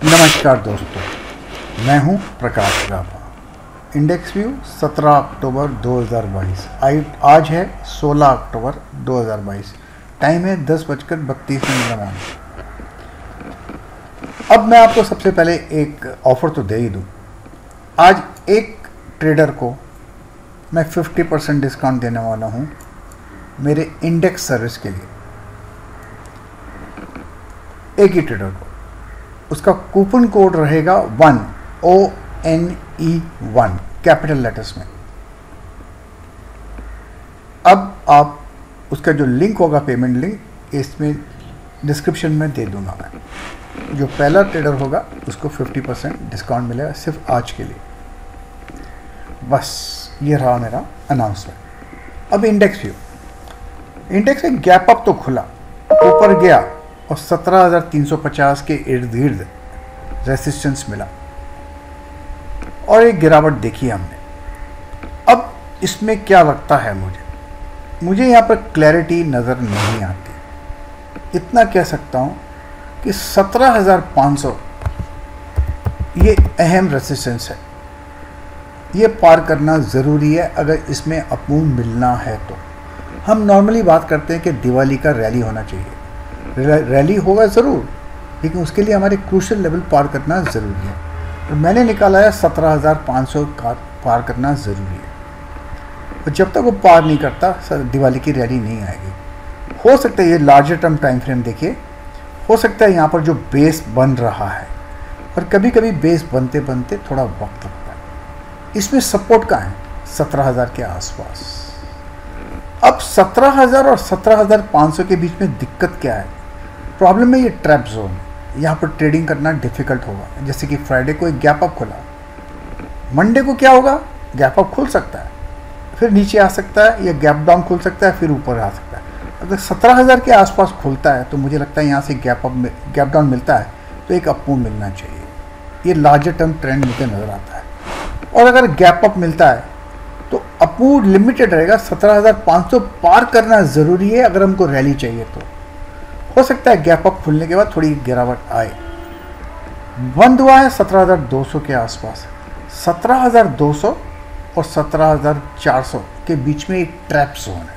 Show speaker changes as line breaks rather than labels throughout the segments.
नमस्कार दोस्तों, मैं हूं प्रकाश राभा। इंडेक्स व्यू 17 अक्टूबर 2022। आज है 16 अक्टूबर 2022। टाइम है 10:32। अब मैं आपको सबसे पहले एक ऑफ़र तो दे ही दूं। आज एक ट्रेडर को मैं 50% डिस्काउंट देने वाला हूं मेरे इंडेक्स सर्विस के लिए। एक ही ट्रेडर को उसका कूपन कोड रहेगा 1 ONE1 कैपिटल लेटर्स में। अब आप उसका जो लिंक होगा, पेमेंट लिंक, इसमें डिस्क्रिप्शन में दे दूंगा मैं। जो पहला ट्रेडर होगा उसको 50% डिस्काउंट मिलेगा सिर्फ आज के लिए। बस ये रहा मेरा अनाउंसमेंट। अब इंडेक्स व्यू। इंडेक्स में गैप अप तो खुला, ऊपर गया और 17,350 के इर्द गिर्द रेसिस्टेंस मिला और एक गिरावट देखी हमने। अब इसमें क्या लगता है, मुझे यहाँ पर क्लैरिटी नज़र नहीं आती। इतना कह सकता हूँ कि 17,500 ये अहम रेसिस्टेंस है। ये पार करना ज़रूरी है अगर इसमें अपमूव मिलना है तो। हम नॉर्मली बात करते हैं कि दिवाली का रैली होना चाहिए। रैली होगा ज़रूर, लेकिन उसके लिए हमारे क्रूशियल लेवल पार करना ज़रूरी है। तो मैंने निकाला है 17,500 का पार करना ज़रूरी है। और जब तक वो पार नहीं करता दिवाली की रैली नहीं आएगी। हो सकता है ये लार्जर टर्म टाइम फ्रेम देखिए, हो सकता है यहाँ पर जो बेस बन रहा है, और कभी कभी बेस बनते बनते थोड़ा वक्त लगता है। इसमें सपोर्ट कहाँ है? 17,000 के आसपास। अब 17,000 और 17,500 के बीच में दिक्कत क्या है? प्रॉब्लम है ये ट्रैप जोन। यहाँ पर ट्रेडिंग करना डिफ़िकल्ट होगा। जैसे कि फ्राइडे को एक गैप अप खुला, मंडे को क्या होगा? गैप अप खुल सकता है, फिर नीचे आ सकता है, या गैप डाउन खुल सकता है, फिर ऊपर आ सकता है। अगर 17,000 के आसपास खुलता है तो मुझे लगता है यहाँ से गैप डाउन मिलता है तो एक अपमूव मिलना चाहिए। ये लार्जर टर्म ट्रेंड मुझे नज़र आता है। और अगर गैप अप मिलता है तो अपमूव लिमिटेड रहेगा। 17,500 पार करना ज़रूरी है अगर हमको रैली चाहिए तो। हो सकता है गैप अप खुलने के बाद थोड़ी गिरावट आए। बंद हुआ है 17,200 के आसपास। 17,200 और 17,400 के बीच में एक ट्रैप जोन है।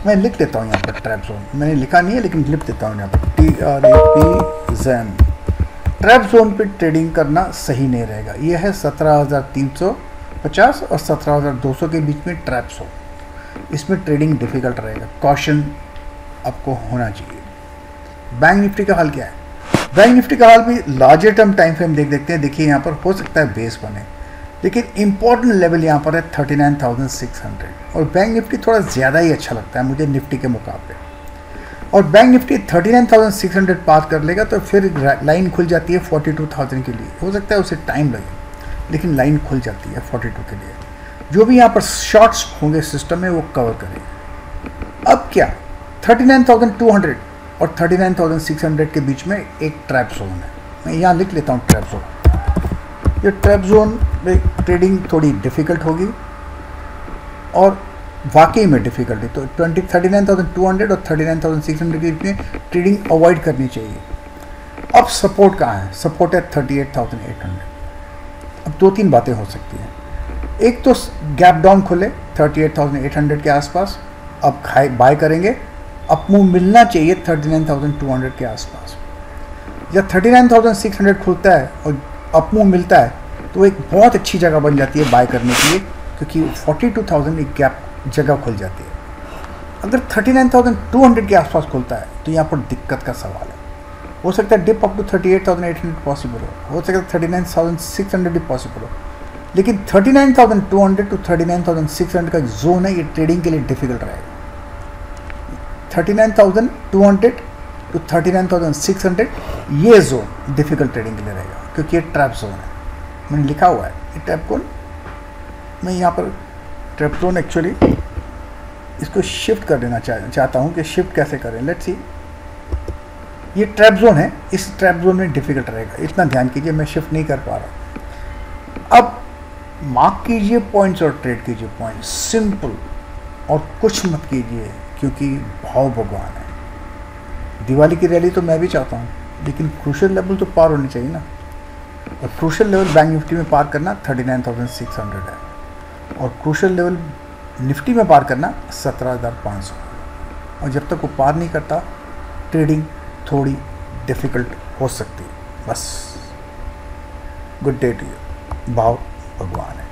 मैं लिख देता हूँ यहाँ पर ट्रैप जोन। मैंने लिखा नहीं है लेकिन लिख देता हूँ यहाँ पर TRAP ज़ैन। ट्रैप जोन पे ट्रेडिंग करना सही नहीं रहेगा। यह है 17,350 और 17,200 के बीच में ट्रैप जोन। इसमें ट्रेडिंग डिफ़िकल्ट रहेगा। कॉशन आपको होना चाहिए। बैंक निफ्टी का हाल क्या है? बैंक निफ्टी का हाल भी लार्जर टर्म टाइम फ्रेम देखते हैं। देखिए यहाँ पर हो सकता है बेस बने, लेकिन इंपॉर्टेंट लेवल यहाँ पर है 39,600। और बैंक निफ्टी थोड़ा ज़्यादा ही अच्छा लगता है मुझे निफ्टी के मुकाबले। और बैंक निफ्टी 39,600 पार कर लेगा तो फिर लाइन खुल जाती है 42,000 के लिए। हो सकता है उसे टाइम लगे, लेकिन लाइन खुल जाती है 42 के लिए। जो भी यहाँ पर शॉर्ट्स होंगे सिस्टम में वो कवर करेंगे। अब क्या 39,200 और 39,600 के बीच में एक ट्रैप जोन है। मैं यहाँ लिख लेता हूँ ट्रैप जोन। ये ट्रैप जोन में ट्रेडिंग थोड़ी डिफ़िकल्ट होगी और वाकई में डिफ़िकल्ट है। तो 39,200 और 39,600 के बीच में ट्रेडिंग अवॉइड करनी चाहिए। अब सपोर्ट कहाँ है? सपोर्ट है 38,800। अब दो तीन बातें हो सकती हैं। एक तो गैप डाउन खुले 38,800 के आसपास, अब बाय करेंगे। अपमूव मिलना चाहिए 39,200 के आसपास। जब 39,600 खुलता है और अपमूव मिलता है तो एक बहुत अच्छी जगह बन जाती है बाय करने के लिए, क्योंकि 42,000 एक गैप जगह खुल जाती है। अगर 39,200 के आसपास खुलता है तो यहाँ पर दिक्कत का सवाल है। हो सकता है डिप अप टू 38,800 पॉसिबल हो सकता है 39,600 भी पॉसिबल हो, लेकिन 39,200 टू 39,600 का जोन है, ये ट्रेडिंग के लिए डिफिकल्ट रहेगा। 39,200 टू 39,600 ये जोन डिफिकल्ट ट्रेडिंग के लिए रहेगा, क्योंकि ये ट्रैप जोन है। मैंने लिखा हुआ है ये ट्रैप जोन। मैं यहाँ पर ट्रैप जोन एक्चुअली इसको शिफ्ट कर देना चाहता हूँ कि शिफ्ट कैसे करें। Let's see. ये ट्रैप जोन है, इस ट्रैप जोन में डिफिकल्ट रहेगा, इतना ध्यान कीजिए। मैं शिफ्ट नहीं कर पा रहा। अब मार्क कीजिए पॉइंट्स और ट्रेड कीजिए पॉइंट्स, सिंपल, और कुछ मत कीजिए, क्योंकि भाव भगवान है। दिवाली की रैली तो मैं भी चाहता हूँ, लेकिन क्रूशियल लेवल तो पार होनी चाहिए ना। और क्रूशियल लेवल बैंक निफ्टी में पार करना 39,600 है और क्रूशियल लेवल निफ्टी में पार करना 17,500 और जब तक वो पार नहीं करता ट्रेडिंग थोड़ी डिफ़िकल्ट हो सकती है। बस गुड डे टू यू। भाव भगवान है।